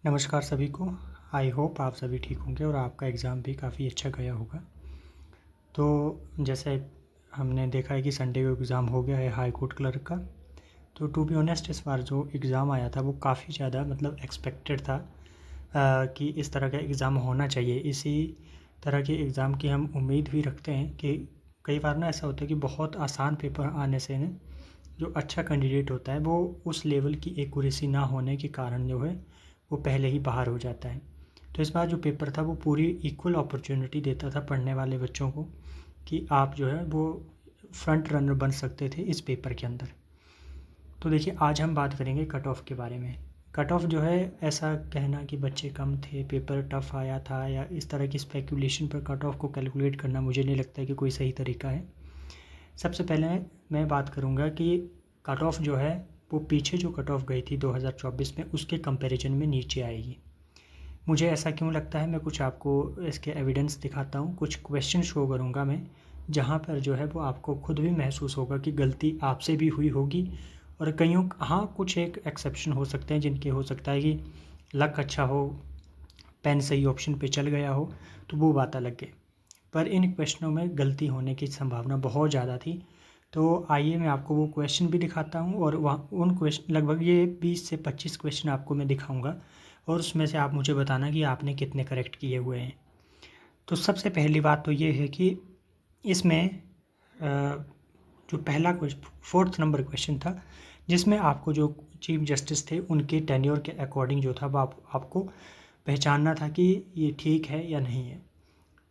नमस्कार सभी को। आई होप आप सभी ठीक होंगे और आपका एग्ज़ाम भी काफ़ी अच्छा गया होगा। तो जैसे हमने देखा है कि संडे को एग्ज़ाम हो गया है हाई कोर्ट क्लर्क का। तो टू बी ऑनेस्ट इस बार जो एग्ज़ाम आया था वो काफ़ी ज़्यादा एक्सपेक्टेड था कि इस तरह का एग्ज़ाम होना चाहिए। इसी तरह के एग्ज़ाम की हम उम्मीद भी रखते हैं कि कई बार ना ऐसा होता है कि बहुत आसान पेपर आने से ना जो अच्छा कैंडिडेट होता है वो उस लेवल की एक्यूरेसी ना होने के कारण जो है वो पहले ही बाहर हो जाता है। तो इस बार जो पेपर था वो पूरी इक्वल अपॉर्चुनिटी देता था पढ़ने वाले बच्चों को कि आप जो है वो फ्रंट रनर बन सकते थे इस पेपर के अंदर। तो देखिए आज हम बात करेंगे कट ऑफ के बारे में। कट ऑफ जो है ऐसा कहना कि बच्चे कम थे, पेपर टफ आया था या इस तरह की स्पेकुलेशन पर कट ऑफ को कैलकुलेट करना मुझे नहीं लगता है कि कोई सही तरीका है। सबसे पहले मैं बात करूँगा कि कट ऑफ जो है वो पीछे जो कट ऑफ गई थी 2024 में उसके कंपैरिजन में नीचे आएगी। मुझे ऐसा क्यों लगता है, मैं कुछ आपको इसके एविडेंस दिखाता हूँ, कुछ क्वेश्चन शो करूँगा मैं, जहाँ पर जो है वो आपको खुद भी महसूस होगा कि गलती आपसे भी हुई होगी। और कईयों हाँ कुछ एक एक्सेप्शन हो सकते हैं जिनके हो सकता है कि लक अच्छा हो, पेन सही ऑप्शन पे चल गया हो, तो वो बात अलग है। पर इन क्वेश्चनों में गलती होने की संभावना बहुत ज़्यादा थी। तो आइए मैं आपको वो क्वेश्चन भी दिखाता हूँ और वहाँ उन क्वेश्चन लगभग ये 20 से 25 क्वेश्चन आपको मैं दिखाऊंगा और उसमें से आप मुझे बताना कि आपने कितने करेक्ट किए हुए हैं। तो सबसे पहली बात तो ये है कि इसमें जो पहला क्वेश्चन 4th नंबर क्वेश्चन था जिसमें आपको जो चीफ जस्टिस थे उनके टेन्योर के अकॉर्डिंग जो था वो आपको पहचानना था कि ये ठीक है या नहीं है।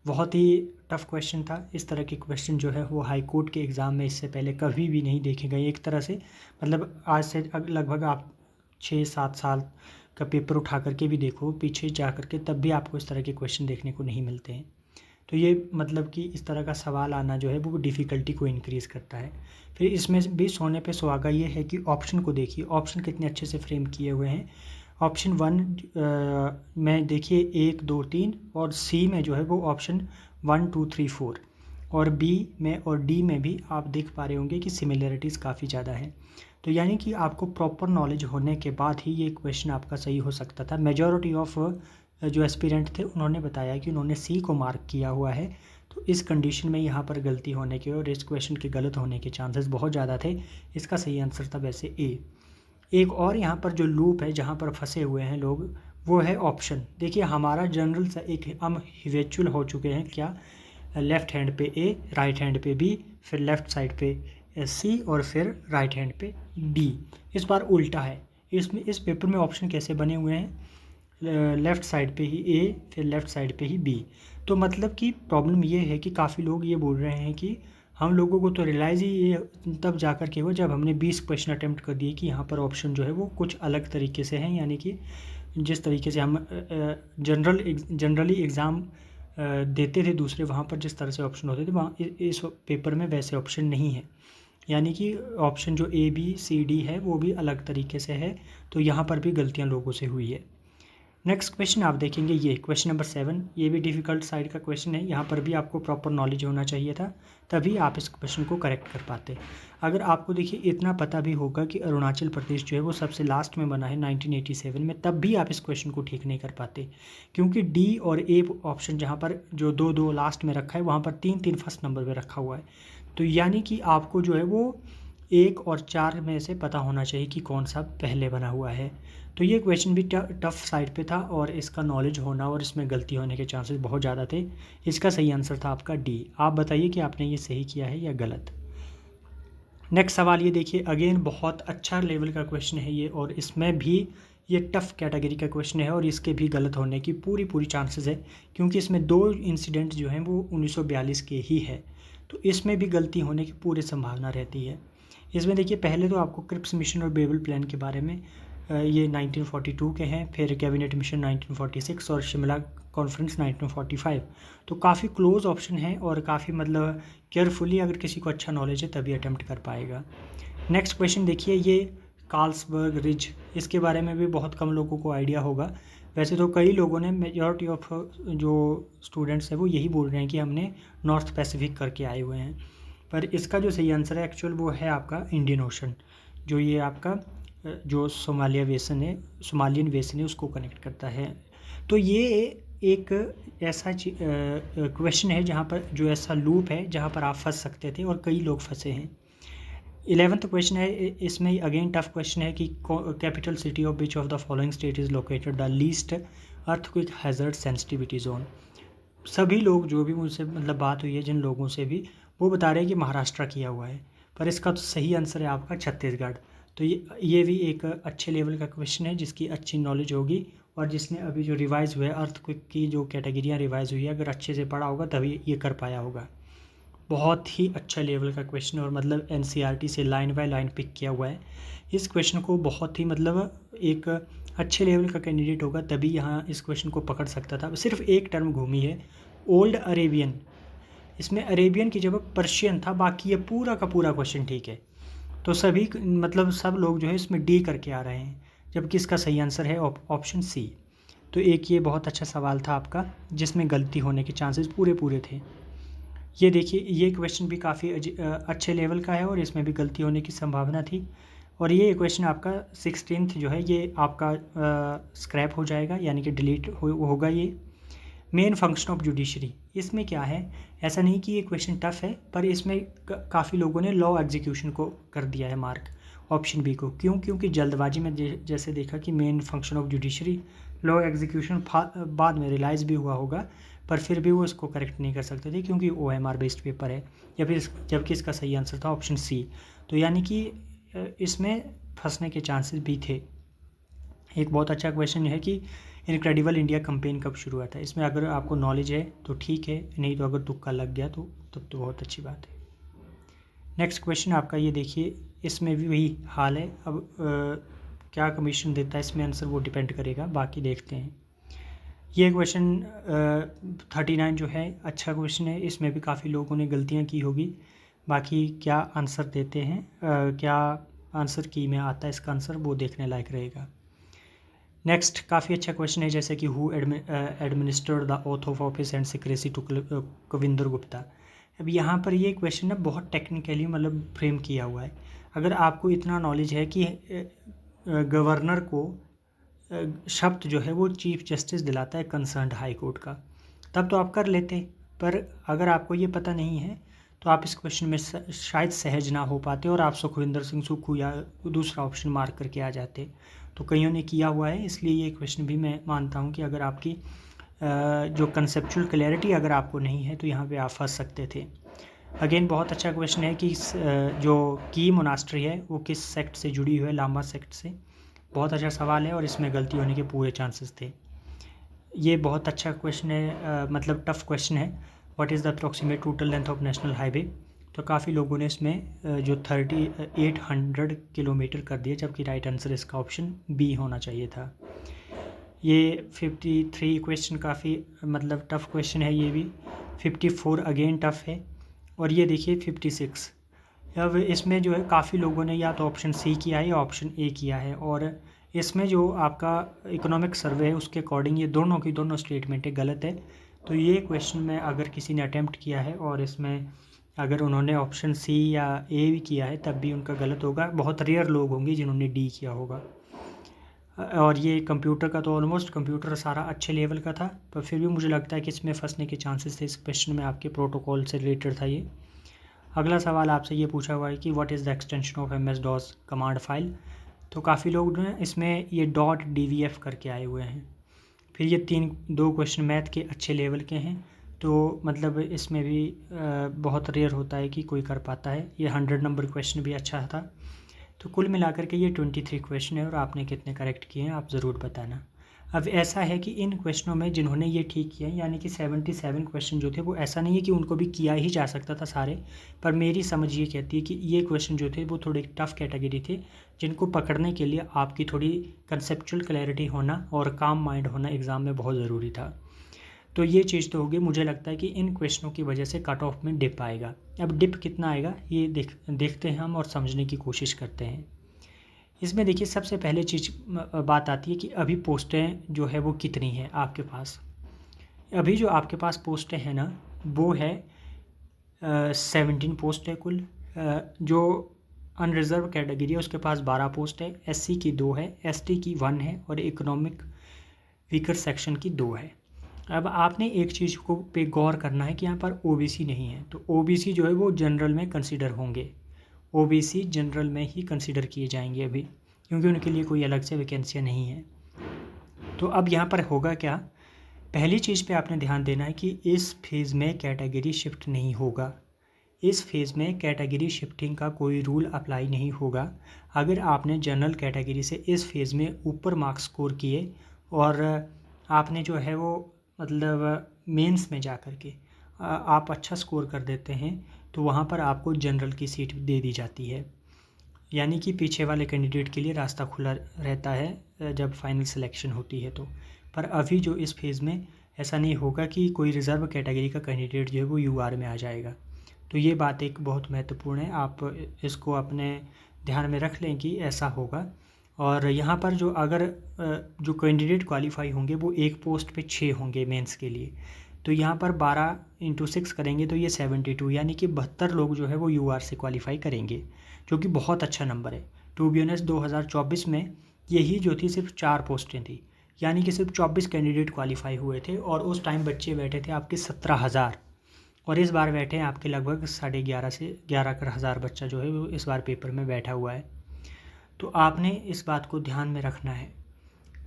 बहुत ही टफ क्वेश्चन था। इस तरह के क्वेश्चन जो है वो हाई कोर्ट के एग्ज़ाम में इससे पहले कभी भी नहीं देखे गए। एक तरह से आज से लगभग आप 6-7 साल का पेपर उठा करके भी देखो पीछे जा करके, तब भी आपको इस तरह के क्वेश्चन देखने को नहीं मिलते हैं। तो ये कि इस तरह का सवाल आना जो है वो डिफ़िकल्टी को इंक्रीज़ करता है। फिर इसमें भी सोने पे सुहागा ये है कि ऑप्शन को देखिए, ऑप्शन कितने अच्छे से फ्रेम किए हुए हैं। ऑप्शन 1 में देखिए 1, 2, 3 और सी में जो है वो ऑप्शन 1, 2, 3, 4 और बी में और डी में भी आप देख पा रहे होंगे कि सिमिलरिटीज़ काफ़ी ज़्यादा हैं। तो यानी कि आपको प्रॉपर नॉलेज होने के बाद ही ये क्वेश्चन आपका सही हो सकता था। मेजॉरिटी ऑफ जो एस्पिरेंट थे उन्होंने बताया कि उन्होंने सी को मार्क किया हुआ है। तो इस कंडीशन में यहाँ पर गलती होने के और इस क्वेश्चन के गलत होने के चांसेस बहुत ज़्यादा थे। इसका सही आंसर था वैसे ए। एक और यहाँ पर जो लूप है जहाँ पर फंसे हुए हैं लोग, वो है ऑप्शन। देखिए हमारा जनरल सा एक हम हिवेचुअल हो चुके हैं क्या, लेफ़्ट हैंड पे ए, राइट हैंड पे बी, फिर लेफ़्ट साइड पे सी और फिर राइट हैंड पे डी। इस बार उल्टा है। इसमें इस पेपर में ऑप्शन कैसे बने हुए हैं, लेफ़्ट साइड पे ही ए फिर लेफ़्ट साइड पे ही बी। तो मतलब कि प्रॉब्लम ये है कि काफ़ी लोग ये बोल रहे हैं कि हम लोगों को तो रियलाइज़ ही ये तब जा कर के हुआ जब हमने 20 क्वेश्चन अटेम्प्ट कर दिए कि यहाँ पर ऑप्शन जो है वो कुछ अलग तरीके से हैं। यानी कि जिस तरीके से हम जनरली एग्ज़ाम देते थे दूसरे, वहाँ पर जिस तरह से ऑप्शन होते थे वहाँ इस पेपर में वैसे ऑप्शन नहीं है। यानी कि ऑप्शन जो ए बी सी डी है वो भी अलग तरीके से है। तो यहाँ पर भी गलतियाँ लोगों से हुई है। नेक्स्ट क्वेश्चन आप देखेंगे, ये क्वेश्चन नंबर 7, ये भी डिफ़िकल्ट साइड का क्वेश्चन है। यहाँ पर भी आपको प्रॉपर नॉलेज होना चाहिए था, तभी आप इस क्वेश्चन को करेक्ट कर पाते। अगर आपको देखिए इतना पता भी होगा कि अरुणाचल प्रदेश जो है वो सबसे लास्ट में बना है 1987 में, तब भी आप इस क्वेश्चन को ठीक नहीं कर पाते, क्योंकि डी और ए ऑप्शन जहाँ पर जो 2-2 लास्ट में रखा है वहाँ पर 3-3 फर्स्ट नंबर पर रखा हुआ है। तो यानी कि आपको जो है वो 1 और 4 में से पता होना चाहिए कि कौन सा पहले बना हुआ है। तो ये क्वेश्चन भी टफ साइड पे था और इसका नॉलेज होना और इसमें गलती होने के चांसेस बहुत ज़्यादा थे। इसका सही आंसर था आपका डी। आप बताइए कि आपने ये सही किया है या गलत। नेक्स्ट सवाल ये देखिए, अगेन बहुत अच्छा लेवल का क्वेश्चन है ये, और इसमें भी ये टफ कैटेगरी का क्वेश्चन है और इसके भी गलत होने की पूरी चांसेस है, क्योंकि इसमें 2 इंसिडेंट जो हैं वो 1942 के ही है। तो इसमें भी गलती होने की पूरी संभावना रहती है। इसमें देखिए पहले तो आपको क्रिप्स मिशन और बेबल प्लान के बारे में ये 1942 के हैं, फिर कैबिनेट मिशन 1946 और शिमला कॉन्फ्रेंस 1945। तो काफ़ी क्लोज ऑप्शन है और काफ़ी केयरफुली अगर किसी को अच्छा नॉलेज है तभी अटैम्प्ट कर पाएगा। नेक्स्ट क्वेश्चन देखिए, ये कार्ल्सबर्ग रिज, इसके बारे में भी बहुत कम लोगों को आइडिया होगा। वैसे तो कई लोगों ने, मेजॉरिटी ऑफ जो स्टूडेंट्स हैं वो यही बोल रहे हैं कि हमने नॉर्थ पैसिफिक करके आए हुए हैं, पर इसका जो सही आंसर है एक्चुअल वो है आपका इंडियन ओशन। जो ये आपका जो सोमालियन बेसिन है उसको कनेक्ट करता है। तो ये एक ऐसा क्वेश्चन है जहाँ पर जो ऐसा लूप है जहाँ पर आप फंस सकते थे और कई लोग फंसे हैं। 11th क्वेश्चन है, इसमें अगेन टफ क्वेश्चन है कि capital city of which of the following state is located the least earthquake hazard sensitivity zone. सभी लोग जो भी मुझसे मतलब बात हुई है जिन लोगों से भी, वो बता रहे हैं कि महाराष्ट्र किया हुआ है, पर इसका तो सही आंसर है आपका छत्तीसगढ़। तो ये भी एक अच्छे लेवल का क्वेश्चन है जिसकी अच्छी नॉलेज होगी, और जिसने अभी जो रिवाइज़ हुआ है अर्थक्वेक की जो कैटेगरियाँ रिवाइज़ हुई है, अगर अच्छे से पढ़ा होगा तभी ये कर पाया होगा। बहुत ही अच्छा लेवल का क्वेश्चन, और मतलब एनसीईआरटी से लाइन बाय लाइन पिक किया हुआ है। इस क्वेश्चन को बहुत ही मतलब एक अच्छे लेवल का कैंडिडेट होगा तभी यहाँ इस क्वेश्चन को पकड़ सकता था। सिर्फ एक टर्म घूमी है, ओल्ड अरेबियन, इसमें अरेबियन की जगह पर्शियन था, बाकी ये पूरा का पूरा क्वेश्चन ठीक है। तो सभी मतलब सब लोग जो है इसमें डी करके आ रहे हैं, जबकि इसका सही आंसर है ऑप्शन सी। तो एक ये बहुत अच्छा सवाल था आपका जिसमें गलती होने के चांसेस पूरे थे। ये देखिए, ये क्वेश्चन भी काफ़ी अच्छे लेवल का है और इसमें भी गलती होने की संभावना थी। और ये क्वेश्चन आपका 16th जो है ये आपका स्क्रैप हो जाएगा, यानी कि डिलीट होगा। ये मेन फंक्शन ऑफ जुडिशरी, इसमें क्या है, ऐसा नहीं कि ये क्वेश्चन टफ है, पर इसमें काफ़ी लोगों ने लॉ एग्जीक्यूशन को कर दिया है मार्क, ऑप्शन बी को। क्यों? क्योंकि जल्दबाजी में जैसे देखा कि main function of judiciary law execution बाद में रियलाइज़ भी हुआ होगा, पर फिर भी वो इसको करेक्ट नहीं कर सकते थे क्योंकि OMR बेस्ड पेपर है, या फिर जबकि इसका सही आंसर था ऑप्शन सी। तो यानी कि इसमें फंसने के चांसेस भी थे। एक बहुत अच्छा क्वेश्चन है कि इनक्रेडिबल इंडिया कैंपेन कब शुरू हुआ था। इसमें अगर आपको नॉलेज है तो ठीक है, नहीं तो अगर तुक्का लग गया तो तब तो बहुत अच्छी बात है। नेक्स्ट क्वेश्चन आपका ये देखिए, इसमें भी वही हाल है। अब क्या कमीशन देता है इसमें आंसर, वो डिपेंड करेगा, बाकी देखते हैं। ये क्वेश्चन 39 जो है अच्छा क्वेश्चन है, इसमें भी काफ़ी लोगों ने गलतियां की होगी, बाकी क्या आंसर देते हैं, क्या आंसर की में आता है इसका आंसर, वो देखने लायक रहेगा। नेक्स्ट काफ़ी अच्छा क्वेश्चन है, जैसे कि who administered the oath of office and secrecy to Kavinder Gupta. अब यहाँ पर ये क्वेश्चन ना बहुत टेक्निकली मतलब फ्रेम किया हुआ है। अगर आपको इतना नॉलेज है कि गवर्नर को शब्द जो है वो चीफ जस्टिस दिलाता है कंसर्न्ड हाई कोर्ट का, तब तो आप कर लेते। पर अगर आपको ये पता नहीं है तो आप इस क्वेश्चन में शायद सहज ना हो पाते और आप सुखविंदर सिंह सुक्खू या दूसरा ऑप्शन मार्क करके आ जाते। तो कईयों ने किया हुआ है, इसलिए ये क्वेश्चन भी मैं मानता हूँ कि अगर आपकी जो कंसेप्चुअल क्लैरिटी अगर आपको नहीं है तो यहाँ पे आप फंस सकते थे। अगेन बहुत अच्छा क्वेश्चन है कि जो की मोनास्ट्री है वो किस सेक्ट से जुड़ी हुई है, लामा सेक्ट से। बहुत अच्छा सवाल है और इसमें गलती होने के पूरे चांसेस थे। ये बहुत अच्छा क्वेश्चन है, मतलब टफ क्वेश्चन है। What is the approximate total length of national highway. तो काफ़ी लोगों ने इसमें जो 3800 किलोमीटर कर दिया, जबकि राइट आंसर इसका ऑप्शन बी होना चाहिए था। ये 53 क्वेश्चन काफ़ी मतलब टफ क्वेश्चन है। ये भी 54 अगेन टफ है। और ये देखिए 56। अब इसमें जो है काफ़ी लोगों ने या तो ऑप्शन सी किया है या ऑप्शन ए किया है, और इसमें जो आपका इकोनॉमिक सर्वे है उसके अकॉर्डिंग ये दोनों की दोनों स्टेटमेंटें गलत है। तो ये क्वेश्चन में अगर किसी ने अटैम्प्ट किया है और इसमें अगर उन्होंने ऑप्शन सी या ए भी किया है तब भी उनका गलत होगा। बहुत रेयर लोग होंगे जिन्होंने डी किया होगा। और ये कंप्यूटर का तो ऑलमोस्ट कंप्यूटर सारा अच्छे लेवल का था, पर फिर भी मुझे लगता है कि इसमें फंसने के चांसेस थे। इस क्वेश्चन में आपके प्रोटोकॉल से रिलेटेड था ये। अगला सवाल आपसे ये पूछा हुआ है कि what is the extension of MS-DOS command file. तो काफ़ी लोग जो हैं इसमें ये .dvf करके आए हुए हैं। फिर ये 2 क्वेश्चन मैथ के अच्छे लेवल के हैं, तो मतलब इसमें भी बहुत रेयर होता है कि कोई कर पाता है। ये 100 नंबर क्वेश्चन भी अच्छा था। तो कुल मिलाकर के ये 23 क्वेश्चन है और आपने कितने करेक्ट किए हैं आप ज़रूर बताना। अब ऐसा है कि इन क्वेश्चनों में जिन्होंने ये ठीक किया है, यानी कि 77 क्वेश्चन जो थे वो ऐसा नहीं है कि उनको भी किया ही जा सकता था सारे, पर मेरी समझ ये कहती है कि ये क्वेश्चन जो थे वो थोड़े टफ कैटेगरी थे, जिनको पकड़ने के लिए आपकी थोड़ी कंसेप्चुअल क्लैरिटी होना और काम माइंड होना एग्ज़ाम में बहुत ज़रूरी था। तो ये चीज़ तो होगी। मुझे लगता है कि इन क्वेश्चनों की वजह से कट ऑफ में डिप आएगा। अब डिप कितना आएगा ये देखते हैं हम और समझने की कोशिश करते हैं। इसमें देखिए सबसे पहले चीज़ बात आती है कि अभी पोस्टें जो है वो कितनी हैं आपके पास। अभी जो आपके पास पोस्टें हैं ना वो है 17 पोस्ट है कुल। जो अनरिजर्व कैटेगरी है उसके पास 12 पोस्ट है, SC की 2 है, ST की 1 है और इकोनॉमिक वीकर सेक्शन की 2 है। अब आपने एक चीज़ को पे गौर करना है कि यहाँ पर OBC नहीं है, तो OBC जो है वो जनरल में कंसीडर होंगे, OBC जनरल में ही कंसीडर किए जाएंगे अभी, क्योंकि उनके लिए कोई अलग से वैकेंसियाँ नहीं है। तो अब यहाँ पर होगा क्या, पहली चीज़ पे आपने ध्यान देना है कि इस फेज़ में कैटेगरी शिफ्ट नहीं होगा, इस फेज़ में कैटेगरी शिफ्टिंग का कोई रूल अप्लाई नहीं होगा। अगर आपने जनरल कैटेगरी से इस फेज़ में ऊपर मार्क्स स्कोर किए और आपने जो है वो मतलब मेंस में जा कर के आप अच्छा स्कोर कर देते हैं, तो वहाँ पर आपको जनरल की सीट दे दी जाती है, यानी कि पीछे वाले कैंडिडेट के लिए रास्ता खुला रहता है जब फाइनल सिलेक्शन होती है तो। पर अभी जो इस फेज़ में ऐसा नहीं होगा कि कोई रिज़र्व कैटेगरी का कैंडिडेट जो है वो UR में आ जाएगा। तो ये बात एक बहुत महत्वपूर्ण है, आप इसको अपने ध्यान में रख लें कि ऐसा होगा। और यहाँ पर जो अगर जो कैंडिडेट क्वालिफाई होंगे वो एक पोस्ट पे 6 होंगे मेंस के लिए, तो यहाँ पर 12 × 6 करेंगे तो ये 72, यानी कि 72 लोग जो है वो UR से क्वालिफाई करेंगे, जो कि बहुत अच्छा नंबर है। टू बी ऑनेस्ट 2024 में यही जो थी सिर्फ 4 पोस्टें थी, यानी कि सिर्फ 24 कैंडिडेट क्वालिफाई हुए थे, और उस टाइम बच्चे बैठे थे आपके 17,000, और इस बार बैठे हैं आपके लगभग 11,500 से 11,000 बच्चा जो है वो इस बार पेपर में बैठा हुआ है। तो आपने इस बात को ध्यान में रखना है।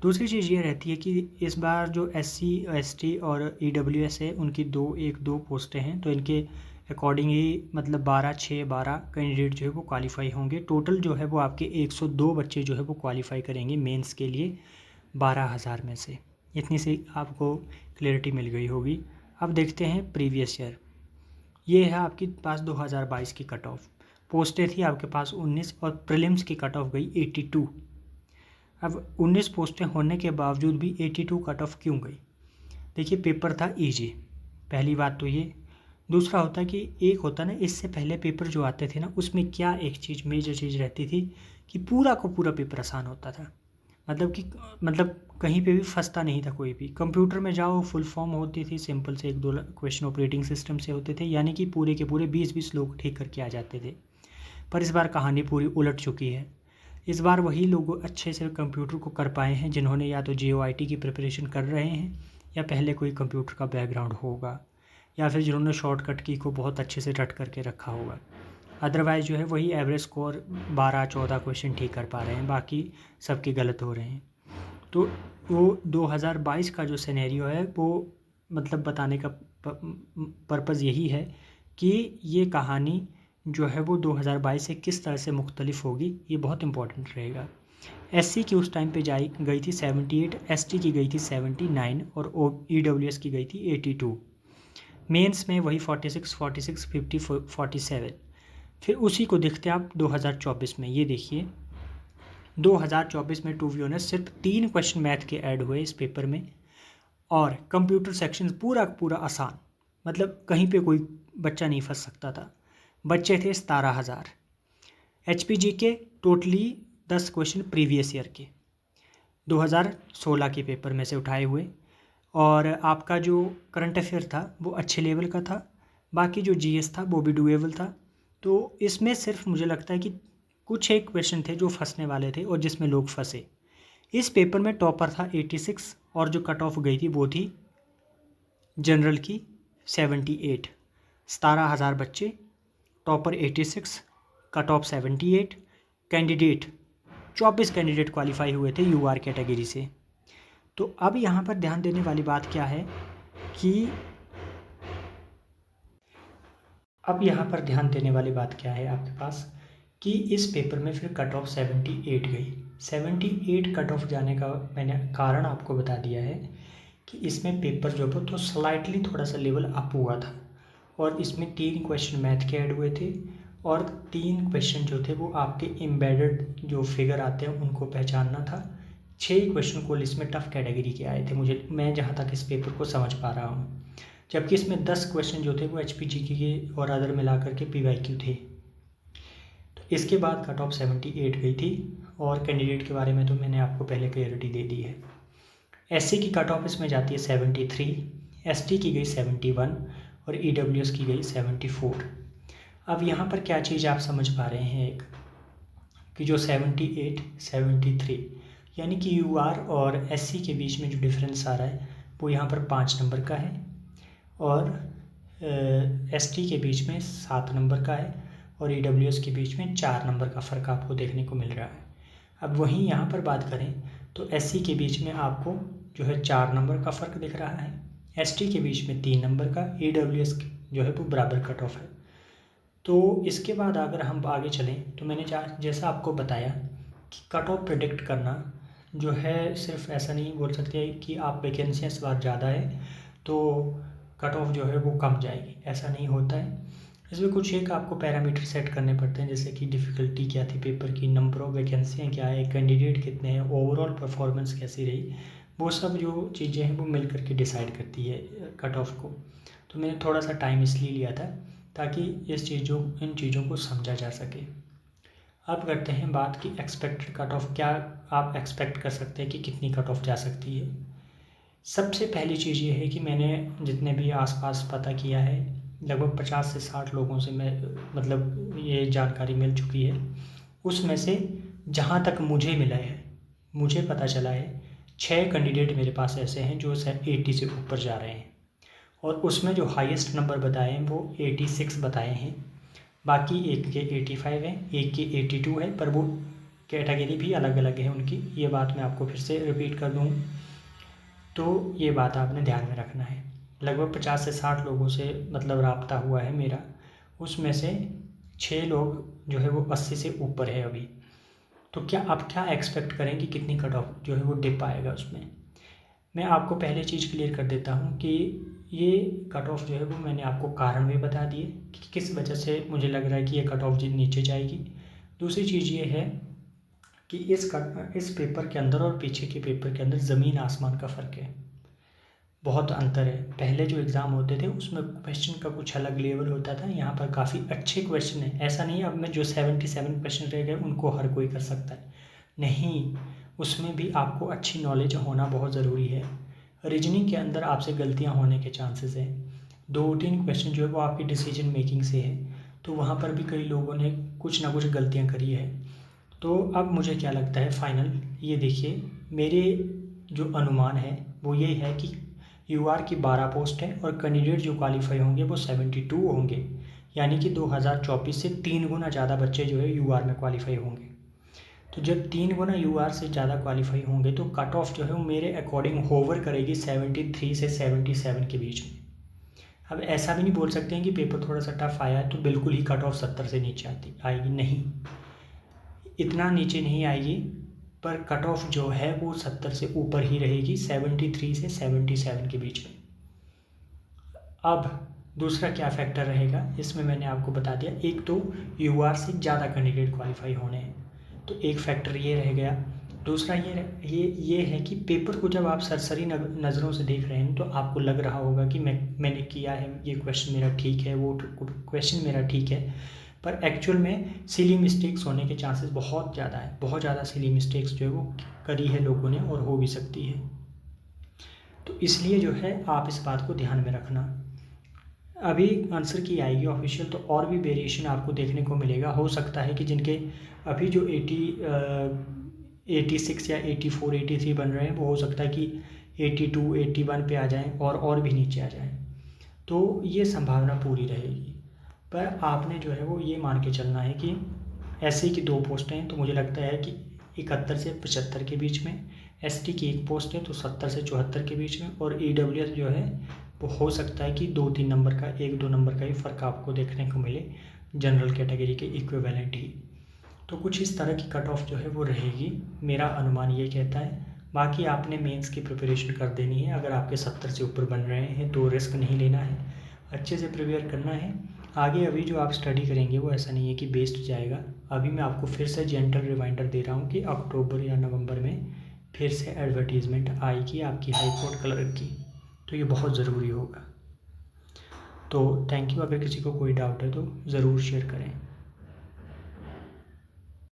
दूसरी चीज़ ये रहती है कि इस बार जो SC ST और EWS है उनकी 2 पोस्टें हैं, तो इनके अकॉर्डिंगली मतलब 12 कैंडिडेट जो है वो क्वालिफाई होंगे। टोटल जो है वो आपके 102 बच्चे जो है वो क्वालिफाई करेंगे मेंस के लिए 12,000 में से। इतनी सी आपको क्लैरिटी मिल गई होगी। अब देखते हैं प्रीवियस ईयर। ये है आपके पास 2022 की कट ऑफ पोस्टें थी आपके पास 19, और प्रीलिम्स की कट ऑफ गई 82। अब 19 पोस्टें होने के बावजूद भी 82 कट ऑफ क्यों गई? देखिए, पेपर था ईजी, पहली बात तो ये। दूसरा होता है कि एक होता ना, इससे पहले पेपर जो आते थे ना उसमें क्या एक चीज़ मेजर चीज़ रहती थी कि पूरा को पूरा पेपर आसान होता था, मतलब कहीं पे भी फंसता नहीं था कोई भी। कंप्यूटर में जाओ फुल फॉर्म होती थी, सिंपल से 1-2 क्वेश्चन ऑपरेटिंग सिस्टम से होते थे, यानी कि पूरे के पूरे 20-20 लोग ठीक करके आ जाते थे। पर इस बार कहानी पूरी उलट चुकी है। इस बार वही लोग अच्छे से कंप्यूटर को कर पाए हैं जिन्होंने या तो JOIT की प्रिपरेशन कर रहे हैं, या पहले कोई कंप्यूटर का बैकग्राउंड होगा, या फिर जिन्होंने शॉर्टकट की को बहुत अच्छे से रट करके रखा होगा। अदरवाइज़ जो है वही एवरेज स्कोर 12-14 क्वेश्चन ठीक कर पा रहे हैं, बाकी सबके गलत हो रहे हैं। तो वो 2022 का जो सिनेरियो है वो मतलब बताने का पर्पज़ यही है कि ये कहानी जो है वो 2022 से किस तरह से मुख्तलिफ होगी, ये बहुत इंपॉर्टेंट रहेगा। SC की उस टाइम पे गई थी 78, ST की गई थी 79 और EWS की गई थी 82। मेंस में वही 46, 50, 47। फिर उसी को देखते हैं आप 2024 में। ये देखिए 2024 में टू बी ऑनेस्ट सिर्फ 3 क्वेश्चन मैथ के ऐड हुए इस पेपर में, और कंप्यूटर सेक्शन पूरा पूरा आसान, मतलब कहीं पे कोई बच्चा नहीं फंस सकता था। बच्चे थे 17,000। HPG के टोटली 10 क्वेश्चन प्रीवियस ईयर के 2016 के पेपर में से उठाए हुए, और आपका जो करंट अफेयर था वो अच्छे लेवल का था, बाकी जो GS था वो भी डुएबल था। तो इसमें सिर्फ मुझे लगता है कि कुछ एक क्वेश्चन थे जो फंसने वाले थे और जिसमें लोग फंसे। इस पेपर में टॉपर था 86, और जो कट ऑफ गई थी वो थी जनरल की 78। 17,000 बच्चे, topper 86, cut off 78, candidate 24 candidate qualify हुए थे UR कैटेगरी से। तो अब यहाँ पर ध्यान देने वाली बात क्या है कि आपके पास कि इस पेपर में फिर कट ऑफ 78 गई। 78 कट ऑफ जाने का मैंने कारण आपको बता दिया है कि इसमें पेपर जो है तो स्लाइटली थोड़ा सा लेवल अप हुआ था, और इसमें 3 क्वेश्चन मैथ के ऐड हुए थे, और 3 क्वेश्चन जो थे वो आपके एम्बेडेड जो फिगर आते हैं उनको पहचानना था। 6 क्वेश्चन को इसमें टफ कैटेगरी के आए थे मैं जहाँ तक इस पेपर को समझ पा रहा हूँ, जबकि इसमें 10 क्वेश्चन जो थे वो HPG के और अदर मिला करके PYQ थे। तो इसके बाद कट ऑफ 78 गई थी, और कैंडिडेट के बारे में तो मैंने आपको पहले क्लियरिटी दे दी है। SC की कट ऑफ इसमें जाती है 73, ST की गई 71 और EWS की गई 74। अब यहाँ पर क्या चीज़ आप समझ पा रहे हैं, एक कि जो 78, 73 यानी कि यूआर और एससी के बीच में जो डिफरेंस आ रहा है वो यहाँ पर 5 नंबर का है और एसटी के बीच में 7 नंबर का है और ईडब्ल्यूएस के बीच में 4 नंबर का फ़र्क आपको देखने को मिल रहा है। अब वहीं यहाँ पर बात करें तो एससी के बीच में आपको जो है 4 नंबर का फ़र्क दिख रहा है, एसटी के बीच में 3 नंबर का, ईडब्ल्यूएस जो है वो बराबर कट ऑफ है। तो इसके बाद अगर हम आगे चलें तो मैंने जैसा आपको बताया कि कट ऑफ प्रेडिक्ट करना जो है सिर्फ ऐसा नहीं बोल सकते कि आप वैकेंसियाँ इस बार ज़्यादा है तो कट ऑफ जो है वो कम जाएगी, ऐसा नहीं होता है। इसमें कुछ एक आपको पैरामीटर सेट करने पड़ते हैं, जैसे कि डिफ़िकल्टी क्या थी पेपर की, नंबर ऑफ़ वैकेंसियाँ क्या है, कैंडिडेट कितने हैं, ओवरऑल परफॉर्मेंस कैसी रही, वो सब जो चीज़ें हैं वो मिल करके डिसाइड करती है कट ऑफ को। तो मैंने थोड़ा सा टाइम इसलिए लिया था ताकि इन चीज़ों को समझा जा सके। अब करते हैं बात कि एक्सपेक्टेड कट ऑफ, क्या आप एक्सपेक्ट कर सकते हैं कि कितनी कट ऑफ जा सकती है। सबसे पहली चीज़ ये है कि मैंने जितने भी आसपास पता किया है लगभग 50 से 60 लोगों से मतलब ये जानकारी मिल चुकी है, उसमें से जहाँ तक मुझे मिला है, मुझे पता चला है 6 कैंडिडेट मेरे पास ऐसे हैं जो 80 से ऊपर जा रहे हैं और उसमें जो हाईएस्ट नंबर बताए हैं वो 86 बताए हैं। बाकी एक के 85 हैं, एक के 82 है, पर वो कैटेगरी भी अलग अलग है उनकी, ये बात मैं आपको फिर से रिपीट कर दूँ। तो ये बात आपने ध्यान में रखना है। लगभग 50 से 60 लोगों से मतलब रब्ता हुआ है मेरा, उसमें से 6 लोग जो है वो 80 से ऊपर है अभी। तो क्या आप क्या एक्सपेक्ट करें कि कितनी कट ऑफ जो है वो डिप आएगा उसमें। मैं आपको पहले चीज़ क्लियर कर देता हूँ कि ये कट ऑफ जो है वो मैंने आपको कारण भी बता दिए कि किस वजह से मुझे लग रहा है कि ये कट ऑफ नीचे जाएगी। दूसरी चीज़ ये है कि इस पेपर के अंदर और पीछे के पेपर के अंदर ज़मीन आसमान का फ़र्क है, बहुत अंतर है। पहले जो एग्ज़ाम होते थे उसमें क्वेश्चन का कुछ अलग लेवल होता था, यहाँ पर काफ़ी अच्छे क्वेश्चन हैं। ऐसा नहीं अब में जो 77 क्वेश्चन रह गए उनको हर कोई कर सकता है, नहीं, उसमें भी आपको अच्छी नॉलेज होना बहुत ज़रूरी है। रीजनिंग के अंदर आपसे गलतियाँ होने के चांसेस हैं, 2-3 क्वेश्चन जो है वो आपकी डिसीजन मेकिंग से है, तो वहाँ पर भी कई लोगों ने कुछ ना कुछ गलतियाँ करी है। तो अब मुझे क्या लगता है फाइनल, ये देखिए मेरे जो अनुमान है वो ये है कि यूआर की 12 पोस्ट है और कैंडिडेट जो क्वालिफाई होंगे वो 72 होंगे, यानी कि 2024 से 3 गुना ज़्यादा बच्चे जो है यूआर में क्वालिफाई होंगे। तो जब 3 गुना यूआर से ज़्यादा क्वालिफाई होंगे तो कट ऑफ जो है वो मेरे अकॉर्डिंग होवर करेगी 73 से 77 के बीच में। अब ऐसा भी नहीं बोल सकते हैं कि पेपर थोड़ा सा टफ आया है तो बिल्कुल ही कट ऑफ 70 से नीचे आएगी, नहीं, इतना नीचे नहीं आएगी, पर कट ऑफ जो है वो 70 से ऊपर ही रहेगी, 73 से 77 के बीच में। अब दूसरा क्या फैक्टर रहेगा इसमें मैंने आपको बता दिया, एक तो यूआर से ज़्यादा कैंडिडेट क्वालिफाई होने हैं, तो एक फैक्टर ये रह गया। दूसरा ये है कि पेपर को जब आप सरसरी नज़रों से देख रहे हैं तो आपको लग रहा होगा कि मैंने किया है, ये क्वेश्चन मेरा ठीक है, वो क्वेश्चन मेरा ठीक है, पर एक्चुअल में सिली मिस्टेक्स होने के चांसेस बहुत ज़्यादा है, बहुत ज़्यादा सिली मिस्टेक्स जो है वो करी है लोगों ने और हो भी सकती है। तो इसलिए जो है आप इस बात को ध्यान में रखना। अभी आंसर की आएगी ऑफिशियल तो और भी वेरिएशन आपको देखने को मिलेगा। हो सकता है कि जिनके अभी जो 86 या 84, 83 बन रहे हैं वो हो सकता है कि 82, 81 पे आ जाएं और भी नीचे आ जाएं, तो ये संभावना पूरी रहेगी। पर आपने जो है वो ये मान के चलना है कि एससी की 2 पोस्टें हैं तो मुझे लगता है कि 71 से 75 के बीच में, एसटी की 1 पोस्ट है तो 70 से 74 के बीच में, और ईडब्ल्यूएस जो है वो हो सकता है कि 2-3 नंबर का, 1-2 नंबर का ही फ़र्क आपको देखने को मिले जनरल कैटेगरी के इक्विवेलेंट ही। तो कुछ इस तरह की कट ऑफ जो है वो रहेगी, मेरा अनुमान ये कहता है। बाकी आपने मेंस की प्रिपरेशन कर देनी है, अगर आपके 70 से ऊपर बन रहे हैं तो रिस्क नहीं लेना है, अच्छे से प्रिपेयर करना है। आगे अभी जो आप स्टडी करेंगे वो ऐसा नहीं है कि वेस्ट जाएगा। अभी मैं आपको फिर से जेंटल रिमाइंडर दे रहा हूँ कि अक्टूबर या नवंबर में फिर से एडवर्टीज़मेंट आएगी आपकी हाई कोर्ट क्लर्क की, तो ये बहुत ज़रूरी होगा। तो थैंक यू। अगर किसी को कोई डाउट है तो ज़रूर शेयर करें।